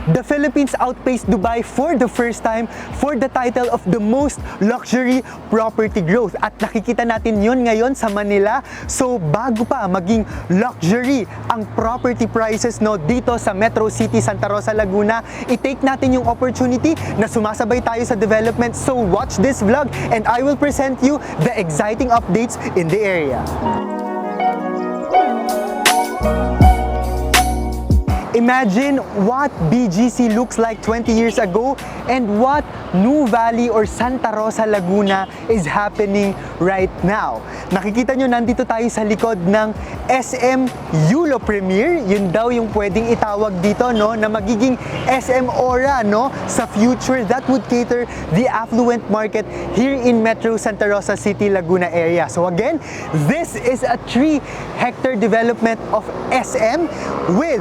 The Philippines outpaced Dubai for the first time for the title of the most luxury property growth. At nakikita natin yun ngayon sa Manila. So bago pa maging luxury ang property prices dito sa Metro City, Santa Rosa, Laguna, i-take natin yung opportunity na sumasabay tayo sa development. So watch this vlog and I will present you the exciting updates in the area. Imagine what BGC looks like 20 years ago and what Nuvali or Santa Rosa, Laguna is happening right now. Nakikita nyo, nandito tayo sa likod ng SM Yulo Premier. Yun daw yung pwedeng itawag dito, na magiging SM Aura, sa future that would cater the affluent market here in Metro Santa Rosa City, Laguna area. So again, this is a 3-hectare development of SM with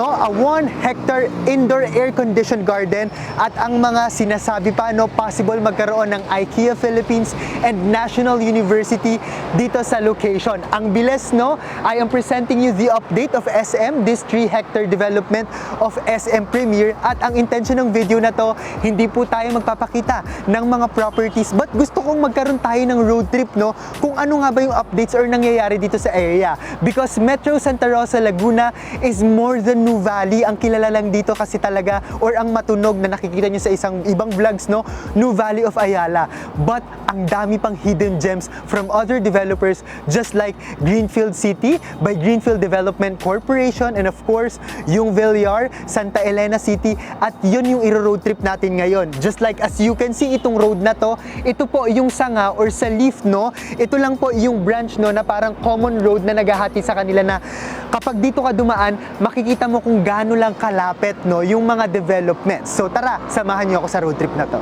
a 1-hectare indoor air-conditioned garden at ang mga sinasabi pa possible magkaroon ng IKEA Philippines and National University dito sa location. Ang bilis, I am presenting you the update of SM, this 3-hectare development of SM Premier, at ang intention ng video na to, hindi po tayo magpapakita ng mga properties, but gusto kong magkaroon tayo ng road trip, kung ano nga ba yung updates or nangyayari dito sa area. Because Metro Santa Rosa, Laguna is more than Nuvali. Ang kilala lang dito kasi talaga, or ang matunog na nakikita nyo sa ibang vlogs, Nuvali of Ayala. But ang dami pang hidden gems from other developers just like Greenfield City by Greenfield Development Corporation, and of course yung Villar, Santa Elena City, at yun yung iro-road trip natin ngayon. Just like as you can see, itong road na to, ito po yung sanga or sa leaf, ito lang po yung branch na parang common road na naghahati sa kanila, na kapag dito ka dumaan, makikita mo kung gaano lang kalapit yung mga developments. So tara, samahan niyo ako sa road trip na to.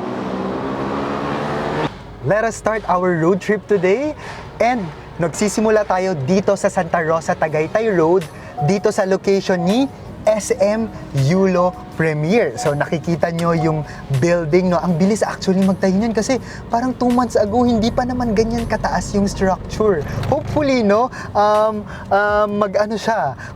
Let us start our road trip today, and nagsisimula tayo dito sa Santa Rosa, Tagaytay Road, dito sa location ni SM Yulo Premier. So nakikita nyo yung building, Ang bilis actually magtayo niyan kasi parang 2 months ago hindi pa naman ganyan kataas yung structure. Hopefully,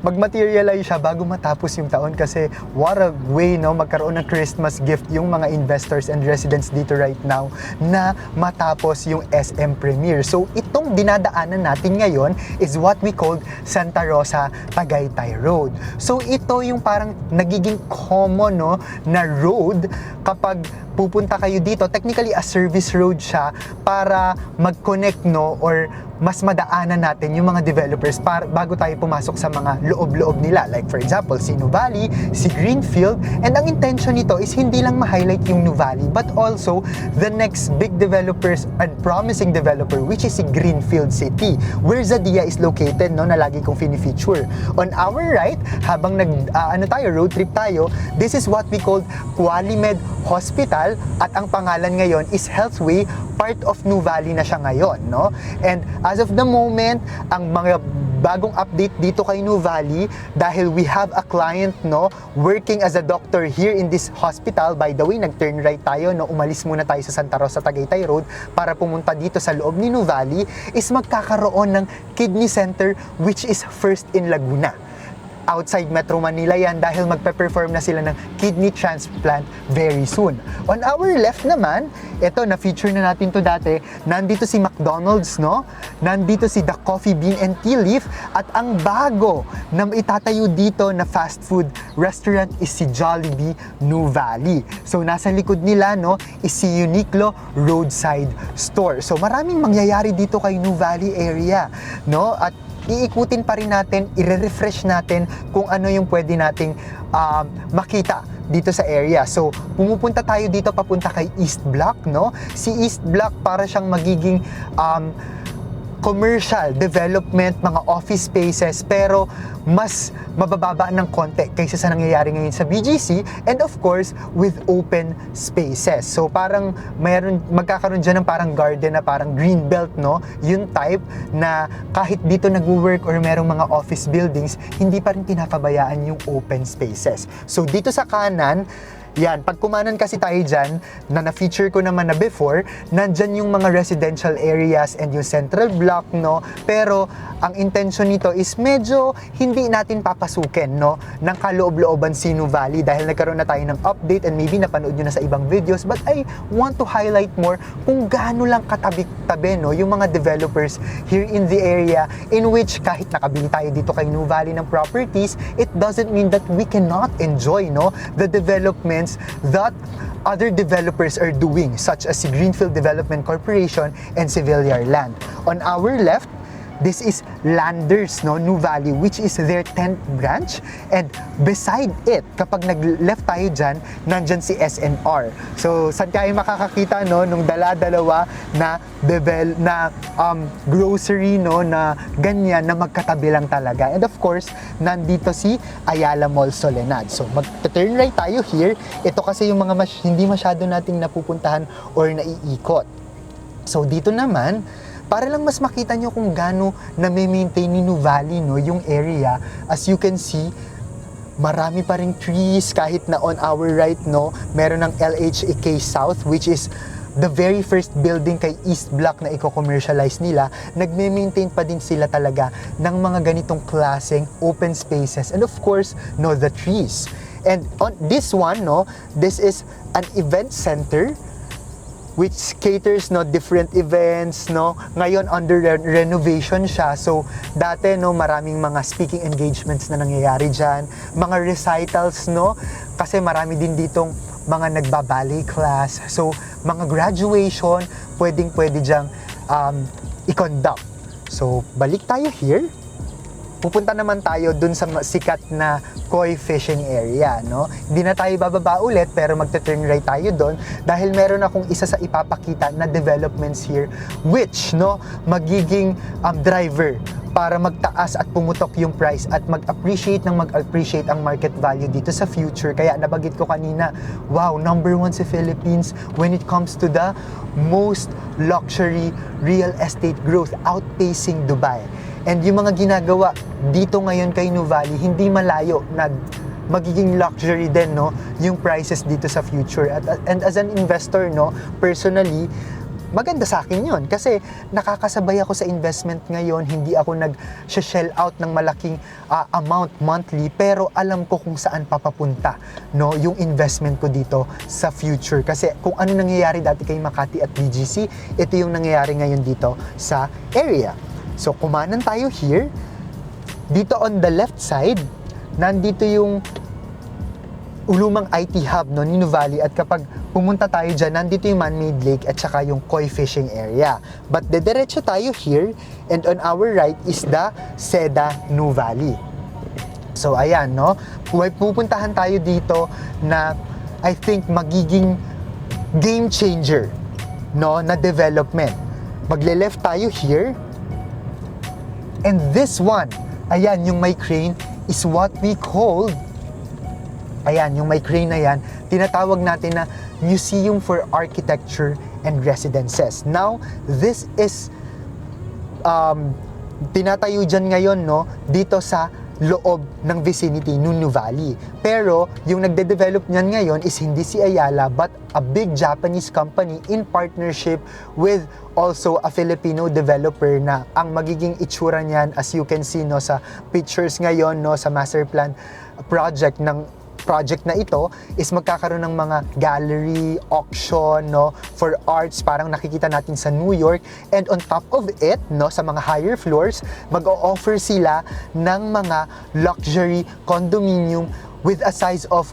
mag-materialize siya bago matapos yung taon, kasi what a way, magkaroon ng Christmas gift yung mga investors and residents dito right now na matapos yung SM Premier. So itong dinadaanan natin ngayon is what we called Santa Rosa Tagaytay Road. So ito yung parang nagiging common na road kapag pupunta kayo dito. Technically a service road siya para mag-connect or mas madaanan natin yung mga developers bago tayo pumasok sa mga loob-loob nila. Like for example, si Nuvali, si Greenfield, and ang intention nito is hindi lang ma-highlight yung Nuvali but also the next big developers and promising developer, which is si Greenfield City, where Zadia is located, na lagi kong fini-feature. On our right, habang road trip tayo, this is what we call Qualimed Hospital, at ang pangalan ngayon is Healthway, part of Nuvali na siya ngayon, And as of the moment, ang mga bagong update dito kay Nuvali, dahil we have a client working as a doctor here in this hospital. By the way, nag-turn right tayo, umalis muna tayo sa Santa Rosa Tagaytay Road para pumunta dito sa loob ni Nuvali, is magkakaroon ng kidney center which is first in Laguna. Outside Metro Manila yan, dahil magpe-perform na sila ng kidney transplant very soon. On our left naman, ito, na-feature na natin to dati, nandito si McDonald's, nandito si The Coffee Bean and Tea Leaf, at ang bago na itatayo dito na fast food restaurant is si Jollibee Nuvali. So nasa likod nila is si Uniqlo Roadside Store. So maraming mangyayari dito kay Nuvali area, at iikutin pa rin natin, i-refresh natin kung ano yung pwede nating makita dito sa area. So, pumupunta tayo dito papunta kay East Block, Si East Block para siyang magiging commercial development, mga office spaces, pero mas mabababa ng konti kaysa sa nangyayari ngayon sa BGC, and of course with open spaces. So parang magkakaroon dyan ng parang garden na parang green belt, yung type na kahit dito nag-work or merong mga office buildings, hindi pa rin pinapabayaan yung open spaces. So dito sa kanan, Yan, pag kumanan kasi tayo dyan, na na-feature ko naman na before, nandyan yung mga residential areas and yung central block, no? Pero ang intention nito is medyo hindi natin papasukin, no? Ng kaloob-looban si Nuvali dahil nagkaroon na tayo ng update and maybe napanood nyo na sa ibang videos, but I want to highlight more kung gaano lang katabi-tabi, no? Yung mga developers here in the area in which kahit nakabili tayo dito kay Nuvali ng properties, it doesn't mean that we cannot enjoy, no? The developments that other developers are doing, such as si Greenfield Development Corporation and si Villar Land. On our left, this is Landers, no, Nuvali, which is their 10th branch. And beside it, kapag nag-left tayo dyan, nandyan si SNR. So, saan kayo makakakita, no, nung dala-dalawa na grocery, no, na ganyan, na magkatabi lang talaga. And of course, nandito si Ayala Mall Soledad. So, mag-turn right tayo here. Ito kasi yung mga hindi masyado nating napupuntahan or naiikot. So, dito naman, para lang mas makita nyo kung gaano na-maintain ni Nuvali, no, yung area. As you can see, marami pa ring trees kahit na on our right, no, meron ng LHK South, which is the very first building kay East Block na i-commercialize nila. Nagme-maintain pa din sila talaga ng mga ganitong klaseng open spaces. And of course, no, the trees. And on this one, no, this is an event center which caters, no, different events, no. Ngayon under renovation siya. So dati, no, maraming mga speaking engagements na nangyayari diyan, mga recitals, no, kasi marami din ditong mga nagba-ballet class. So mga graduation, pwedeng-pwede diyang i-conduct. So balik tayo here. Pupunta naman tayo dun sa sikat na koi fishing area, no? Hindi na tayo bababa ulit, pero magte-turn right tayo doon dahil meron akong isa sa ipapakita na developments here which, no, magiging driver para magtaas at pumutok yung price at mag-appreciate ang market value dito sa future. Kaya nabanggit ko kanina, wow, number 1 sa Philippines when it comes to the most luxury real estate growth, outpacing Dubai. And yung mga ginagawa dito ngayon kay Nuvali, hindi malayo na magiging luxury din, no, yung prices dito sa future. And as an investor, no, personally, maganda sa akin yun kasi nakakasabay ako sa investment ngayon. Hindi ako nag-shell out ng malaking amount monthly, pero alam ko kung saan papapunta, no, yung investment ko dito sa future. Kasi kung ano nangyayari dati kay Makati at BGC, ito yung nangyayari ngayon dito sa area. So kumanan tayo here. Dito on the left side, nandito yung ulumang IT hub, no, ni Nuvali, at kapag pumunta tayo dyan, nandito yung man-made lake at saka yung koi fishing area. But dediretso tayo here, and on our right is the Seda Nuvali. So ayan, no, pupuntahan tayo dito na I think magiging game changer, no, na development. Magle-left tayo here, and this one, ayan, yung may crane is what we call, ayan, yung may crane na yan, tinatawag natin na Museum for Architecture and Residences. Now, this is tinatayo dyan ngayon, no, dito sa loob ng vicinity ng Nuvali. Pero yung nagde-develop niyan ngayon is hindi si Ayala but a big Japanese company in partnership with also a Filipino developer na ang magiging itsura niyan, as you can see, no, sa pictures ngayon, no, sa master plan project na ito is magkakaroon ng mga gallery, auction, no, for arts, parang nakikita natin sa New York. And on top of it, no, sa mga higher floors, mag-o-offer sila ng mga luxury condominium with a size of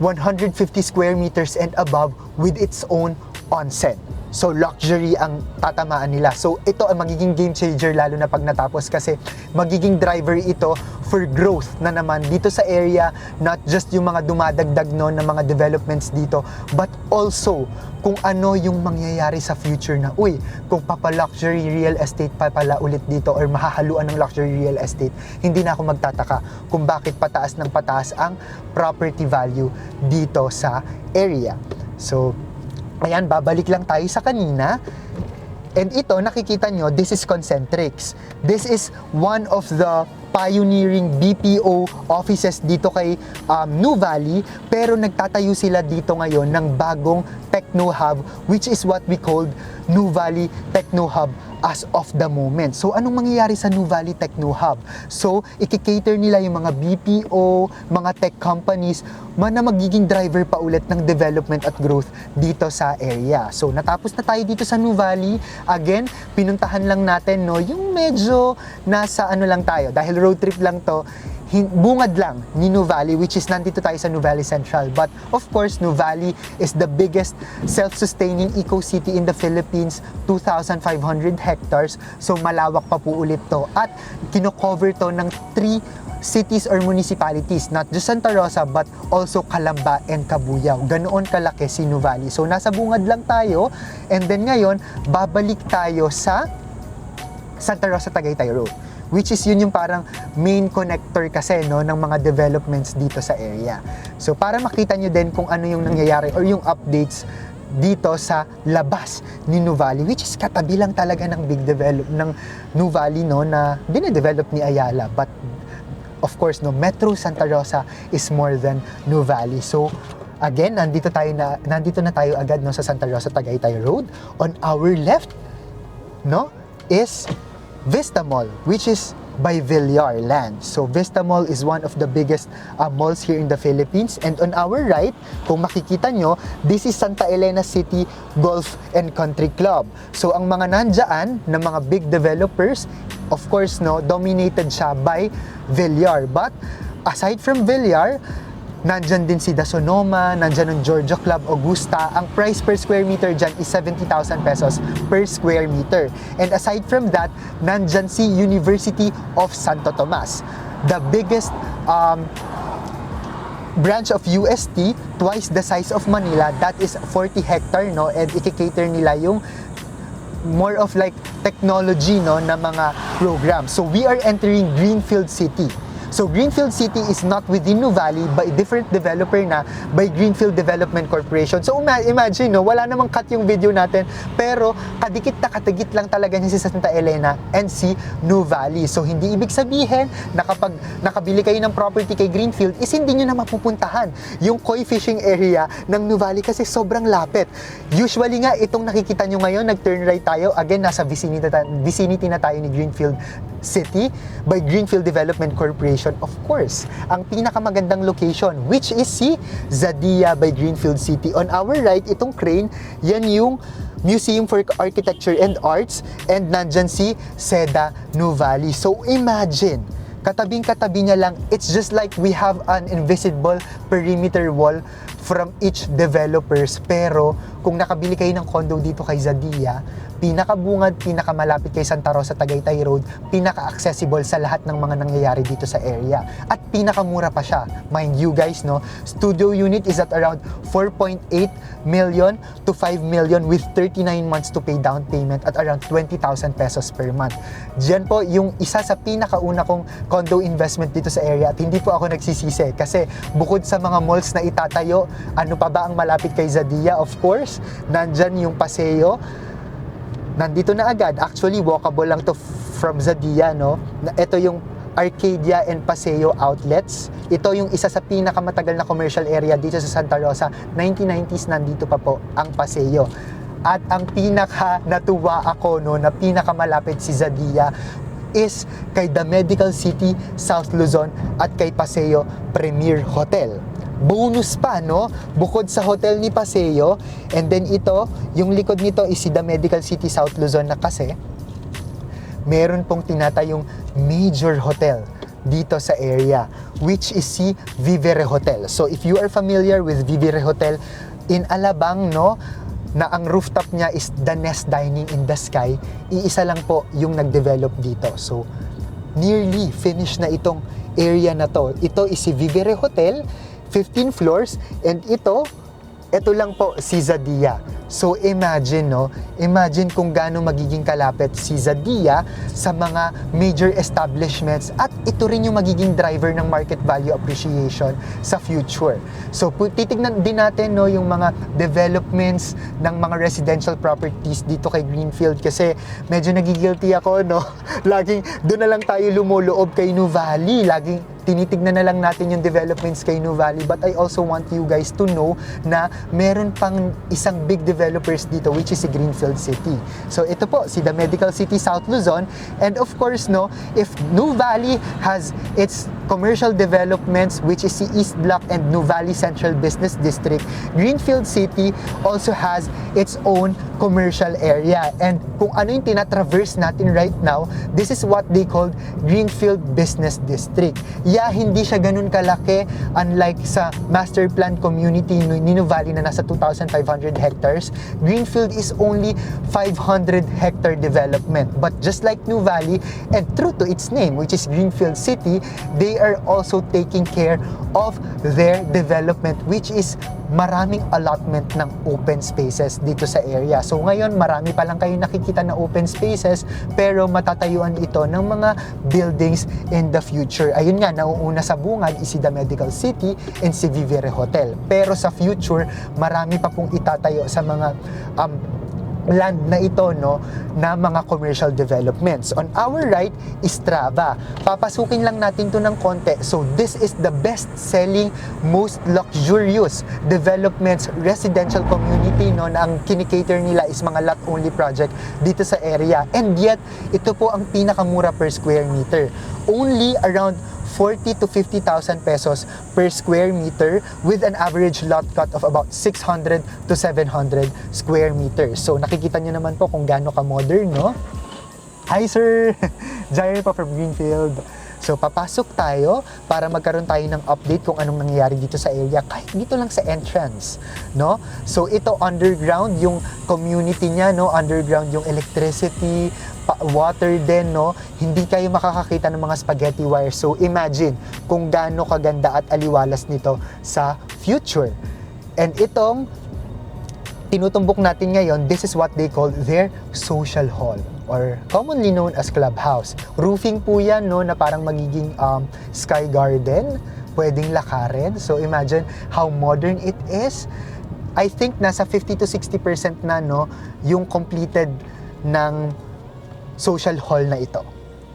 150 square meters and above with its own onsen. So luxury ang tatamaan nila. So ito ang magiging game changer lalo na pag natapos kasi magiging driver ito for growth na naman dito sa area, not just yung mga dumadagdag, no, ng mga developments dito, but also kung ano yung mangyayari sa future na, uy, kung papa-luxury real estate pa pala ulit dito or mahahaluan ng luxury real estate, hindi na ako magtataka kung bakit pataas ng pataas ang property value dito sa area. So ayan, babalik lang tayo sa kanina. And ito, nakikita nyo, this is Concentrix. This is one of the pioneering BPO offices dito kay Nuvali, pero nagtatayo sila dito ngayon ng bagong Techno Hub, which is what we called Nuvali Techno Hub as of the moment. So, anong mangyayari sa Nuvali Techno Hub? So, ikikater nila yung mga BPO, mga tech companies, na magiging driver pa ulit ng development at growth dito sa area. So, natapos na tayo dito sa Nuvali. Again, pinuntahan lang natin, no, yung medyo nasa ano lang tayo, dahil road trip lang to, bungad lang ni Nuvali, which is nandito tayo sa Nuvali Central. But of course, Nuvali is the biggest self-sustaining eco-city in the Philippines, 2,500 hectares. So malawak pa po ulit to. At kino-cover to ng 3 cities or municipalities, not just Santa Rosa but also Calamba and Cabuyao. Ganoon kalaki si Nuvali. So nasa bungad lang tayo, and then ngayon, babalik tayo sa Santa Rosa Tagaytay Road, which is yun yung parang main connector kasi, no, ng mga developments dito sa area. So para makita nyo din kung ano yung nangyayari or yung updates dito sa labas ni Nuvali, which is katabi lang talaga ng big develop ng Nuvali, no, na dine-develop ni Ayala. But of course, no, Metro Santa Rosa is more than Nuvali. So again, nandito na tayo agad, no, sa Santa Rosa Tagaytay Road. On our left, no, is Vista Mall, which is by Villar Land. So Vista Mall is one of the biggest malls here in the Philippines. And on our right, kung makikita nyo, this is Santa Elena City Golf and Country Club. So ang mga nandyan na mga big developers, of course, no, dominated siya by Villar. But aside from Villar, nandyan din si Dasonoma, nandyan ang Georgia Club Augusta. Ang price per square meter dyan is 70,000 pesos per square meter. And aside from that, nandyan si University of Santo Tomas, the biggest branch of UST, twice the size of Manila. That is 40 hectare, no, and ikikater nila yung more of like technology, no, na mga program. So we are entering Greenfield City. So Greenfield City is not within Nuvali, by different developer na, by Greenfield Development Corporation. So imagine, no, wala namang cut yung video natin, pero kadikit na katigit lang talaga niya si Santa Elena and si Nuvali. So hindi ibig sabihin na kapag nakabili kayo ng property kay Greenfield, is hindi nyo na mapupuntahan yung koi fishing area ng Nuvali kasi sobrang lapit. Usually nga, itong nakikita nyo ngayon, nag-turn right tayo, again, nasa vicinity na tayo ni Greenfield City by Greenfield Development Corporation. Of course, ang pinakamagandang location, which is si Zadia by Greenfield City. On our right, itong crane, yan yung Museum for Architecture and Arts, and nandyan si Seda Nuvali. So imagine, katabing-katabi niya lang, it's just like we have an invisible perimeter wall from each developers. Pero kung nakabili kayo ng condo dito kay Zadia, pinakabungad, pinakamalapit kay Santa Rosa Tagaytay Road, pinaka-accessible sa lahat ng mga nangyayari dito sa area. At pinakamura pa siya. Mind you guys, no, studio unit is at around 4.8 million to 5 million with 39 months to pay down payment at around 20,000 pesos per month. Diyan po yung isa sa pinakauna kong condo investment dito sa area, at hindi po ako nagsisisi kasi bukod sa mga malls na itatayo, ano pa ba ang malapit kay Zadia? Of course, nandyan yung Paseo. Nandito na agad. Actually, walkable lang to from Zadia, no? Ito yung Arcadia and Paseo outlets. Ito yung isa sa pinakamatagal na commercial area dito sa Santa Rosa. 1990s nandito pa po ang Paseo. At ang pinaka natuwa ako, no, na pinakamalapit si Zadia is kay The Medical City South Luzon at kay Paseo Premier Hotel. Bonus pa, no? Bukod sa hotel ni Paseo, and then ito, yung likod nito is si The Medical City South Luzon na kasi meron pong tinatayong major hotel dito sa area, which is si Vivere Hotel. So if you are familiar with Vivere Hotel in Alabang, no, na ang rooftop niya is the Nest Dining in the Sky, iisa lang po yung nag-develop dito. So nearly finished na itong area na to. Ito is si Vivere Hotel, 15 floors, and ito lang po si Zadia. So imagine, no? Imagine kung gaano magiging kalapit si Zadia sa mga major establishments at ito rin yung magiging driver ng market value appreciation sa future. So titignan din natin, no, yung mga developments ng mga residential properties dito kay Greenfield kasi medyo nagigilty ako, no? Laging doon na lang tayo lumuloob kay Nuvali. Laging tinitignan na lang natin yung developments kay Nuvali, but I also want you guys to know na meron pang isang big developers dito which is si Greenfield City. So ito po si The Medical City South Luzon, and of course, no, if Nuvali has its commercial developments which is si East Block and Nuvali Central Business District, Greenfield City also has its own commercial area. And kung ano yung tinatraverse natin right now, this is what they called Greenfield Business District. Hindi siya ganun kalaki unlike sa master plan community ni Nuvali na nasa 2,500 hectares. Greenfield is only 500 hectare development. But just like Nuvali, and true to its name, which is Greenfield City, they are also taking care of their development, which is maraming allotment ng open spaces dito sa area. So ngayon, marami pa lang kayo nakikita na open spaces, pero matatayuan ito ng mga buildings in the future. Ayun nga, nauuna sa bungad is si The Medical City and si Vivere Hotel. Pero sa future, marami pa pong itatayo sa mga land na ito, no, na mga commercial developments. On our right is Strava. Papasukin lang natin to ng konti. So this is the best-selling, most luxurious developments, residential community, no, na ang kinikater nila is mga lot-only project dito sa area. And yet, ito po ang pinakamura per square meter. Only around 40 to 50,000 pesos per square meter with an average lot cut of about 600 to 700 square meters. So nakikita nyo naman po kung gaano ka-modern, no? Hi sir! Jair pa from Greenfield. So papasok tayo para magkaroon tayo ng update kung anong nangyayari dito sa area, kahit dito lang sa entrance, no? So ito underground yung community niya, no? Underground yung electricity, water din, no? Hindi kayo makakakita ng mga spaghetti wires. So imagine kung gaano kaganda at aliwalas nito sa future. And itong tinutumbok natin ngayon, this is what they call their social hall, or commonly known as clubhouse. Roofing po yan, no, na parang magiging sky garden, pwedeng lakarin. So imagine how modern it is. I think nasa 50 to 60% na, no, yung completed ng social hall na ito.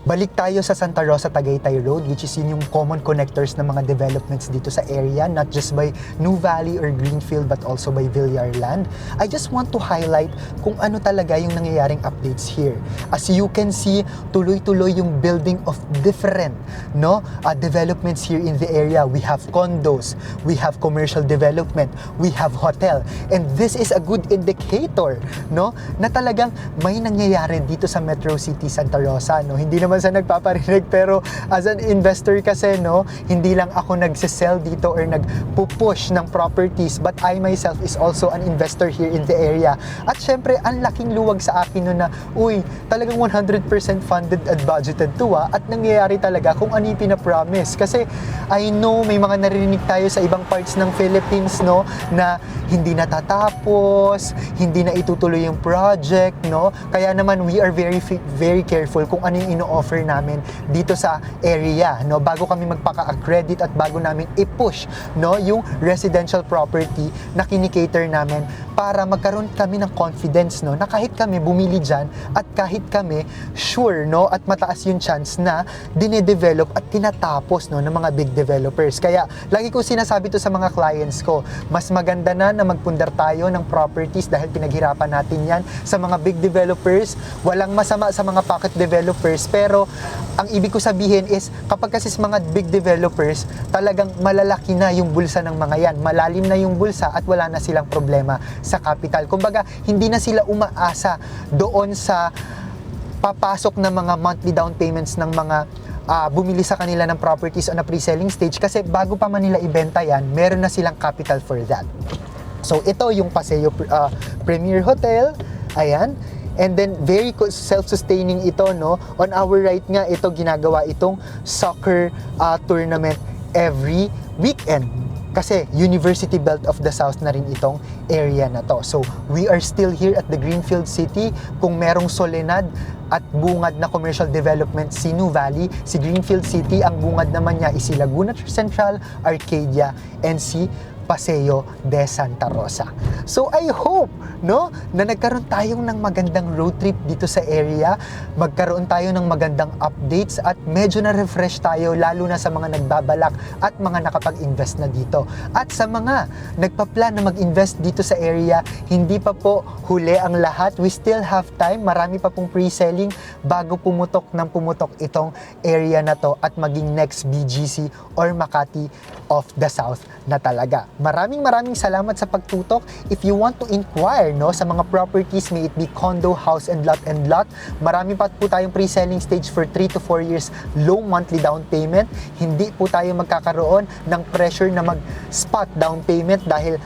Balik tayo sa Santa Rosa Tagaytay Road, which is yun yung common connectors ng mga developments dito sa area, not just by Nuvali or Greenfield but also by Villar Land. I just want to highlight kung ano talaga yung nangyayaring updates here. As you can see, tuloy-tuloy yung building of different, no, developments here in the area. We have condos, we have commercial development, we have hotel, and this is a good indicator, no, na talagang may nangyayari dito sa Metro City Santa Rosa, no. Hindi naman sa nagpaparinig, pero as an investor kasi, no, hindi lang ako nagsisell dito or nagpupush ng properties, but I myself is also an investor here in the area. At syempre, ang laking luwag sa akin no na, uy, talagang 100% funded at budgeted to, at nangyayari talaga kung ano yung pinapromise. Kasi I know may mga narinig tayo sa ibang parts ng Philippines, no, na hindi natatapos, hindi na itutuloy yung project, no. Kaya naman we are very careful kung ano yung ino-offer namin dito sa area, no, bago kami magpaka-accredit at bago namin i-push, no, yung residential property na kinikater namin, para magkaroon kami ng confidence, no, na kahit kami bumili dyan at kahit kami sure, no, at mataas yung chance na dinedevelop at tinatapos, no, ng mga big developers. Kaya lagi ko sinasabi to sa mga clients ko, mas maganda na magpundar tayo ng properties dahil pinaghirapan natin yan sa mga big developers. Walang masama sa mga pocket developers, pero ang ibig ko sabihin is kapag kasi sa mga big developers, talagang malalaki na yung bulsa ng mga yan, malalim na yung bulsa at wala na silang problema sa capital. Kumbaga, hindi na sila umaasa doon sa papasok na mga monthly down payments ng mga bumili sa kanila ng properties on a pre-selling stage, kasi bago pa man nila ibenta yan, meron na silang capital for that. So ito yung Paseo Premier Hotel, ayan. And then very self-sustaining ito, no. On our right nga, ito ginagawa itong soccer tournament every weekend. Kasi University Belt of the South na rin itong area na to. So, we are still here at the Greenfield City. Kung merong solenad at bungad na commercial development si New Valley, si Greenfield City, ang bungad naman niya is si Laguna Central, Arcadia, and si Paseo de Santa Rosa. So I hope, no, na nagkaroon tayong ng magandang road trip dito sa area, magkaroon tayo ng magandang updates at medyo na-refresh tayo lalo na sa mga nagbabalak at mga nakapag-invest na dito. At sa mga nagpa-plan na mag-invest dito sa area, hindi pa po huli ang lahat. We still have time. Marami pa pong pre-selling bago pumutok itong area na to at maging next BGC or Makati of the South na talaga. Maraming salamat sa pagtutok. If you want to inquire, no, sa mga properties, may it be condo, house, and lot, marami pa po tayong pre-selling stage for 3 to 4 years, low monthly down payment. Hindi po tayo magkakaroon ng pressure na mag-spot down payment dahil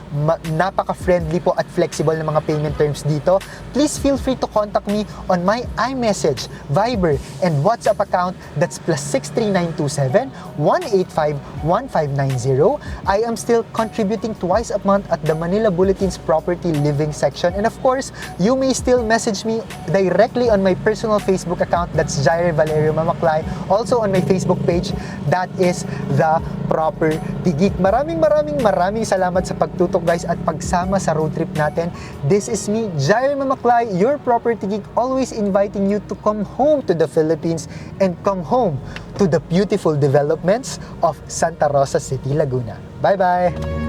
napaka-friendly po at flexible na mga payment terms dito. Please feel free to contact me on my iMessage, Viber, and WhatsApp account. That's +63927 185 1590. I am still contributing twice a month at the Manila Bulletin's Property Living section. And of course, you may still message me directly on my personal Facebook account. That's Jaire Valerio Mamaklay. Also on my Facebook page, that is The Property Geek. Maraming salamat sa pagtutok, guys, at pagsama sa road trip natin. This is me, Jaire Mamaklay, your Property Geek, always inviting you to come home to the Philippines and come home to the beautiful developments of Santa Rosa City, Laguna. Bye-bye!